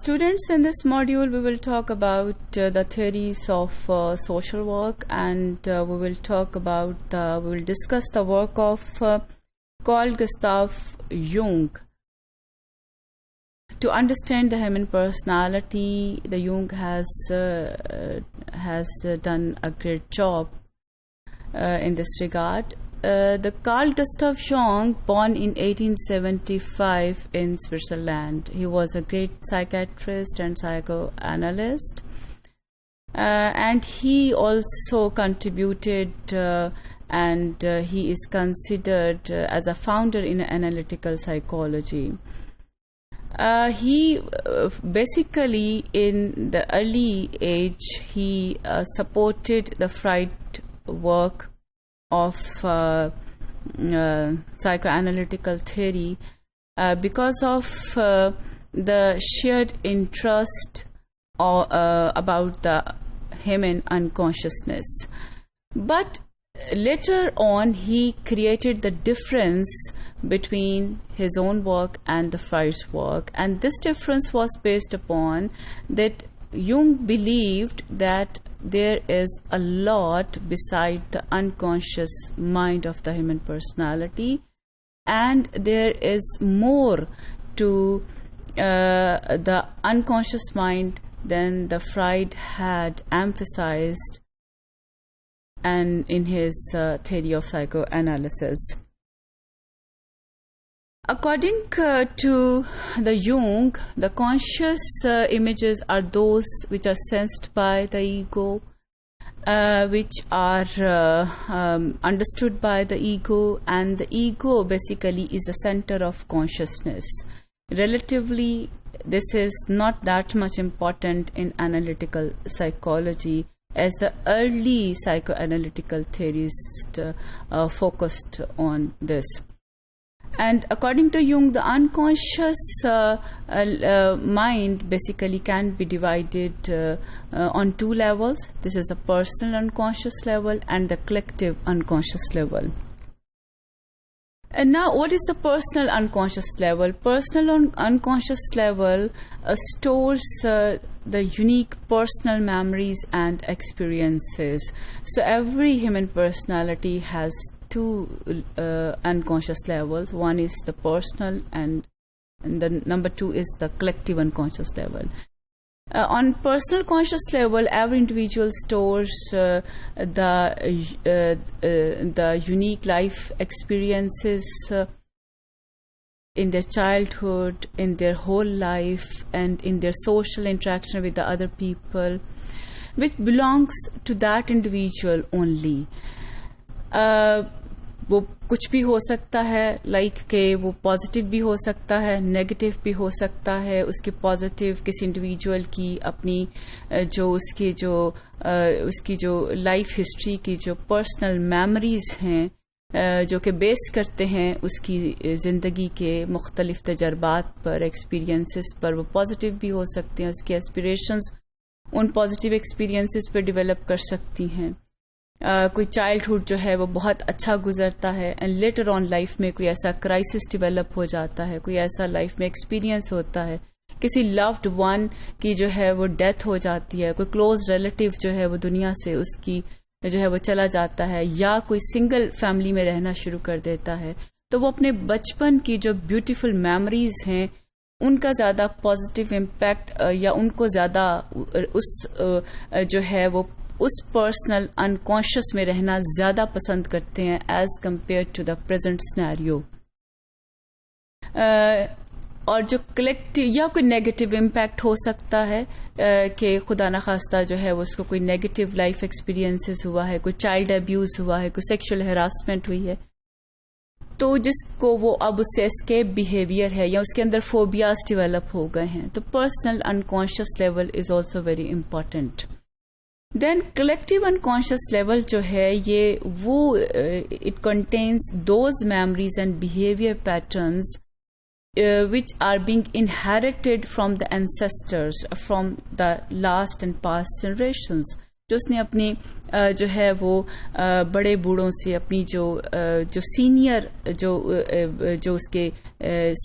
Students, in this module we will talk about the theories of social work, and we will discuss the work of Carl Gustav Jung. To understand the human personality, the Jung has done a great job in this regard. The Carl Gustav Jung, born in 1875 in Switzerland. He was a great psychiatrist and psychoanalyst, and he also contributed and he is considered as a founder in analytical psychology. He basically, in the early age, he supported the Freud work of psychoanalytical theory because of the shared interest about the human unconsciousness. But later on, he created the difference between his own work and the Freud's work, and this difference was based upon that Jung believed that there is a lot beside the unconscious mind of the human personality, and there is more to the unconscious mind than the Freud had emphasized and in his theory of psychoanalysis. According to the Jung, the conscious images are those which are sensed by the ego, which are understood by the ego, and the ego basically is the center of consciousness. Relatively, this is not that much important in analytical psychology, as the early psychoanalytical theorists focused on this. And according to Jung, the unconscious mind basically can be divided on two levels. This is the personal unconscious level and the collective unconscious level. And now, what is the personal unconscious level? Personal unconscious level stores the unique personal memories and experiences. So every human personality has two unconscious levels. One is the personal, and the number two is the collective unconscious level. On personal conscious level, every individual stores the unique life experiences in their childhood, in their whole life, and in their social interaction with the other people, which belongs to that individual only. वो कुछ भी हो सकता है, like के वो positive भी हो सकता है, नेगेटिव भी हो सकता है. उसके पॉजिटिव किसी इंडिविजुअल की अपनी उसकी जो लाइफ हिस्ट्री की जो पर्सनल मेमोरीज हैं जो कि बेस करते हैं उसकी ज़िंदगी के मुख्तलिफ तजर्बात पर, एक्सपीरियंसेस पर, वो पॉजिटिव भी हो सकते हैं. उसके एस्पिरेशंस उन पॉजिटिव एक्सपीरियंसेस पर डेवलप कर सकती हैं. कोई चाइल्डहुड जो है वो बहुत अच्छा गुजरता है, एंड लेटर ऑन लाइफ में कोई ऐसा क्राइसिस डेवलप हो जाता है, कोई ऐसा लाइफ में एक्सपीरियंस होता है, किसी लव्ड वन की जो है वो डेथ हो जाती है, कोई क्लोज रिलेटिव जो है वो दुनिया से उसकी जो है वो चला जाता है, या कोई सिंगल फैमिली में रहना शुरू कर देता है, तो वो अपने बचपन की जो ब्यूटीफुल मेमोरीज हैं उनका ज़्यादा पॉजिटिव इम्पैक्ट या उनको ज़्यादा उस जो है वो उस पर्सनल अनकॉन्शियस में रहना ज़्यादा पसंद करते हैं as compare to the present scenario. और जो कलेक्टिव या कोई नेगेटिव इम्पैक्ट हो सकता है कि खुदा न खास्ता जो है उसको कोई नेगेटिव लाइफ एक्सपीरियंसेस हुआ है, कोई चाइल्ड अब्यूज़ हुआ है, कोई सेक्सुअल हरासमेंट हुई है, तो जिसको वो अब उससे एस्केप बिहेवियर है या उसके अंदर फोबियाज डेवलप हो गए हैं. तो personal unconscious level is also very important. Then collective unconscious level जो है ये वो it contains those memories and behaviour patterns which are being inherited from the ancestors, from the last and past generations. جو اس نے اپنی جو ہے وہ بڑے بوڑھوں سے اپنی جو سینئر جو اس کے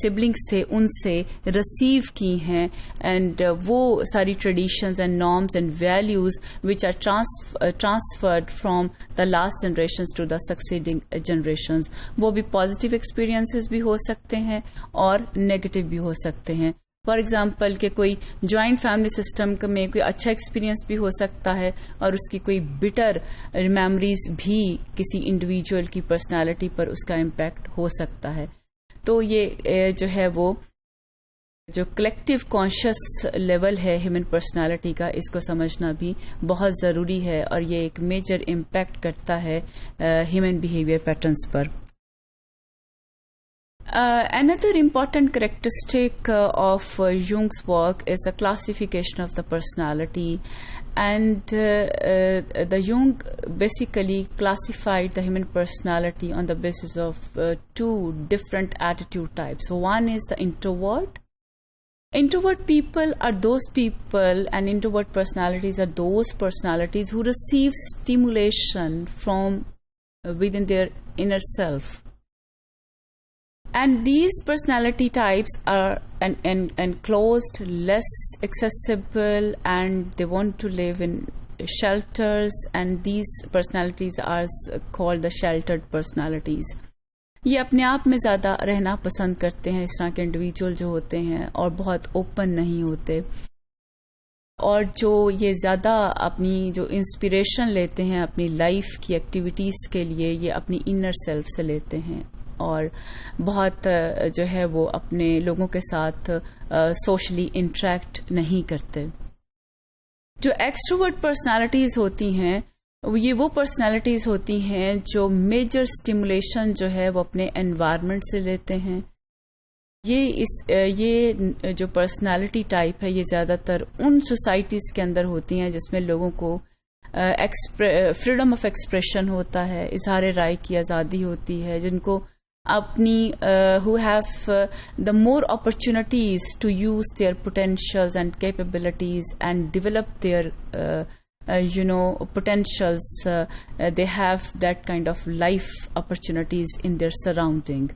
سبلنگس تھے ان سے ریسیو کی ہیں, اینڈ وہ ساری traditions and norms and values which are transferred from the last generations to the succeeding generations, وہ بھی پازیٹیو ایکسپیرینسز بھی ہو سکتے ہیں اور نیگیٹو بھی ہو سکتے ہیں. فار ایگزامپل کہ کوئی جوائنٹ فیملی سسٹم میں کوئی اچھا ایکسپیرینس بھی ہو سکتا ہے اور اس کی کوئی بٹر میموریز بھی کسی انڈیویجول کی پرسنالٹی پر اس کا امپیکٹ ہو سکتا ہے. تو یہ جو ہے وہ جو کلیکٹیو کانشیس لیول ہے ہیومن پرسنالٹی کا, اس کو سمجھنا بھی بہت ضروری ہے اور یہ ایک میجر امپیکٹ کرتا ہے human behaviour patterns per. Another important characteristic of Jung's work is the classification of the personality, and the Jung basically classified the human personality on the basis of two different attitude types. So one is the introvert. Introvert people are those people, and introvert personalities are those personalities who receive stimulation from within their inner self. And these personality types are enclosed, less accessible, and they want to live in shelters, and these personalities are called the sheltered personalities. یہ اپنے آپ میں زیادہ رہنا پسند کرتے ہیں, اس طرح کے انڈیویجول جو ہوتے ہیں, اور بہت اوپن نہیں ہوتے, اور جو یہ زیادہ اپنی جو انسپریشن لیتے ہیں اپنی لائف کی ایکٹیویٹیز کے لیے, یہ اپنی انر سیلف سے لیتے ہیں, اور بہت جو ہے وہ اپنے لوگوں کے ساتھ سوشلی انٹریکٹ نہیں کرتے. جو ایکسٹروورٹ پرسنالٹیز ہوتی ہیں یہ وہ پرسنالٹیز ہوتی ہیں جو میجر اسٹیمولیشن جو ہے وہ اپنے انوائرمنٹ سے لیتے ہیں. یہ جو پرسنالٹی ٹائپ ہے یہ زیادہ تر ان سوسائٹیز کے اندر ہوتی ہیں جس میں لوگوں کو فریڈم آف ایکسپریشن ہوتا ہے, اظہار رائے کی آزادی ہوتی ہے, جن کو اپنی who have the more opportunities to use their potentials and capabilities and develop their potentials. They have that kind of life opportunities in their surrounding.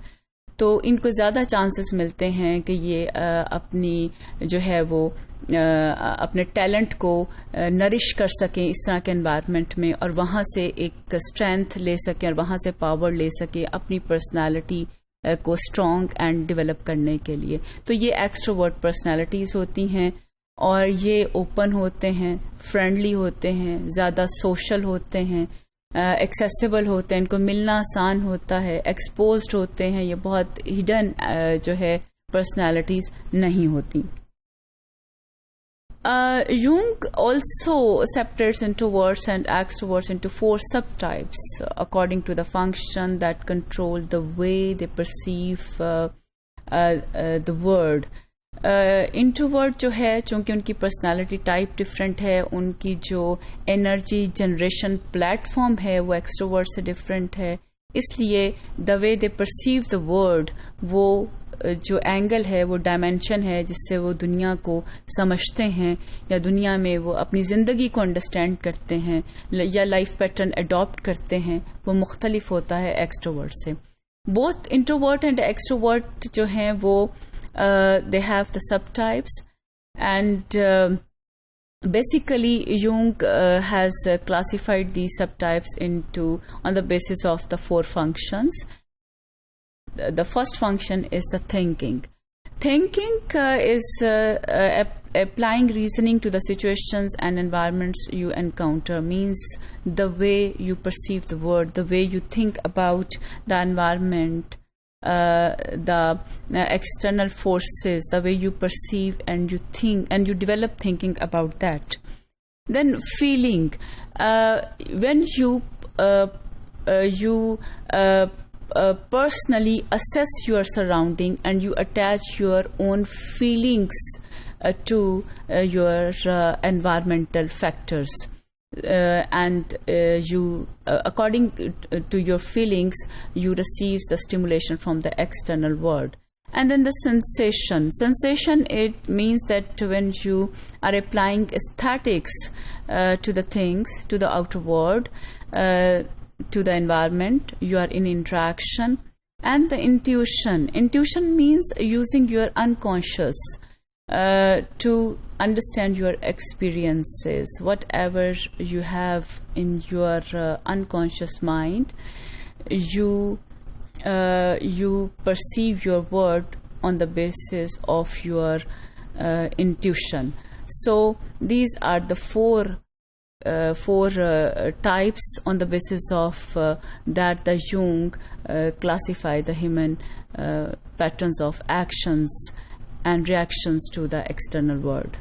تو ان کو زیادہ چانسز ملتے ہیں کہ یہ اپنی جو ہے وہ اپنے ٹیلنٹ کو نرش کر سکیں اس طرح کے انوائرمنٹ میں, اور وہاں سے ایک اسٹرینتھ لے سکیں اور وہاں سے پاور لے سکیں اپنی پرسنالٹی کو اسٹرانگ اینڈ ڈیولپ کرنے کے لیے. تو یہ ایکسٹروورٹ پرسنالٹیز ہوتی ہیں, اور یہ اوپن ہوتے ہیں, فرینڈلی ہوتے ہیں, زیادہ سوشل ہوتے ہیں, ایکسیسیبل ہوتے ہیں, ان کو ملنا آسان ہوتا ہے, ایکسپوزڈ ہوتے ہیں, یہ بہت ہڈن جو ہے پرسنالٹیز نہیں ہوتی. Jung also separates introverts and extroverts into 4 subtypes according to the function that control the way they perceive the world. Introvert جو ہے چونکہ ان کی پرسنالٹی ٹائپ ڈفرینٹ ہے, ان کی جو انرجی جنریشن پلیٹ فارم ہے وہ ایکسٹروورٹ سے ڈفرینٹ ہے, اس لیے دا وے دے پرسیو دا ورلڈ, وہ جو اینگل ہے وہ ڈائمینشن ہے جس سے وہ دنیا کو سمجھتے ہیں یا دنیا میں وہ اپنی زندگی کو انڈرسٹینڈ کرتے ہیں یا لائف پیٹرن اڈاپٹ کرتے ہیں, وہ مختلف ہوتا ہے ایکسٹروورٹ سے. بوتھ انٹروورٹ اینڈ ایکسٹروورٹ جو ہیں وہ they have the subtypes, and basically Jung has classified these subtypes into on the basis of the 4 functions. The first function is the thinking. Thinking is applying reasoning to the situations and environments you encounter, means the way you perceive the world, the way you think about the environment, the external forces, the way you perceive and you think and you develop thinking about that. Then feeling, when you personally assess your surrounding and you attach your own feelings to your environmental factors. And you according to your feelings you receive the stimulation from the external world, And then the sensation. Sensation, it means that when you are applying aesthetics to the things, to the outer world, to the environment, you are in interaction. And the intuition. Intuition means using your unconscious to understand your experiences. Whatever you have in your unconscious mind, you perceive your world on the basis of your intuition. So these are the four types on the basis of that the Jung classify the human patterns of actions and reactions to the external world.